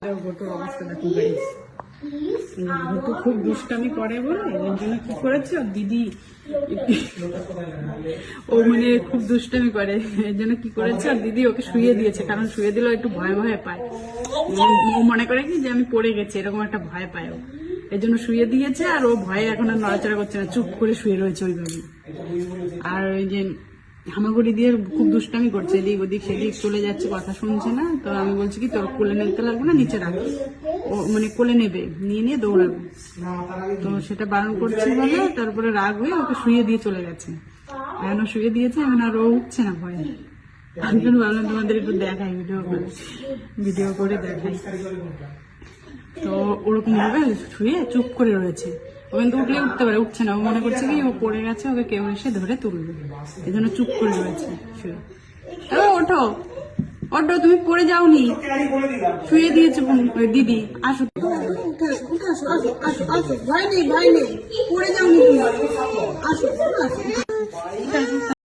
অবস্থা দেখো গাইস, ভুতু খুব দুষ্টামি করে বলে এর জন্য কি করেছে দিদি, ও মানে খুব দুষ্টামি করে এর জন্য কি করেছে আর দিদি ওকে শুয়ে দিয়েছে, কারণ শুয়ে দিলেও একটু ভয় ভয় পায়। ও মনে করে কি যে আমি পড়ে গেছি, এরকম একটা ভয় পায় ও, এর জন্য শুয়ে দিয়েছে। আর ও ভয়ে এখন আর নড়াচড়া করছে না, চুপ করে শুয়ে রয়েছে ওইভাবে। আর ওই যে হামাগুড়ি দিয়ে খুব দুষ্টামি করছে, এদিক ওদিক সেদিক চলে যাচ্ছে, কথা শুনছে না। তো আমি বলছি কি তোর কোলে নিতে লাগবে না, নিচে রাখ। ও মানে কোলে নেবে, নিয়ে দৌড়াবে। তো সেটা বারণ করছি বলে তারপরে রাগ হয়ে ওকে শুয়ে দিয়ে চলে গেছে। এখন শুয়ে দিয়েছে, এখন আর ও উঠছে না ভয়ে। আমি ভাবলাম তোমাদের একটু দেখাই, ভিডিও করে দেখাই। তো ওরকম ভাবে শুয়ে চুপ করে রয়েছে। ও কিন্তু উঠলে উঠতে পারে, উঠছে না। ও মনে করছে কি ও পড়ে গেছে, ওকে কেউ এসে ধরে তুলবে, এই জন্য চুপ করে রয়েছে শুয়ে। ওঠো ওঠো, তুমি পড়ে যাওনি, শুয়ে দিয়েছে দিদি। আসো ভয় নেই, ভয় নেই, পড়ে যাওনি তুমি।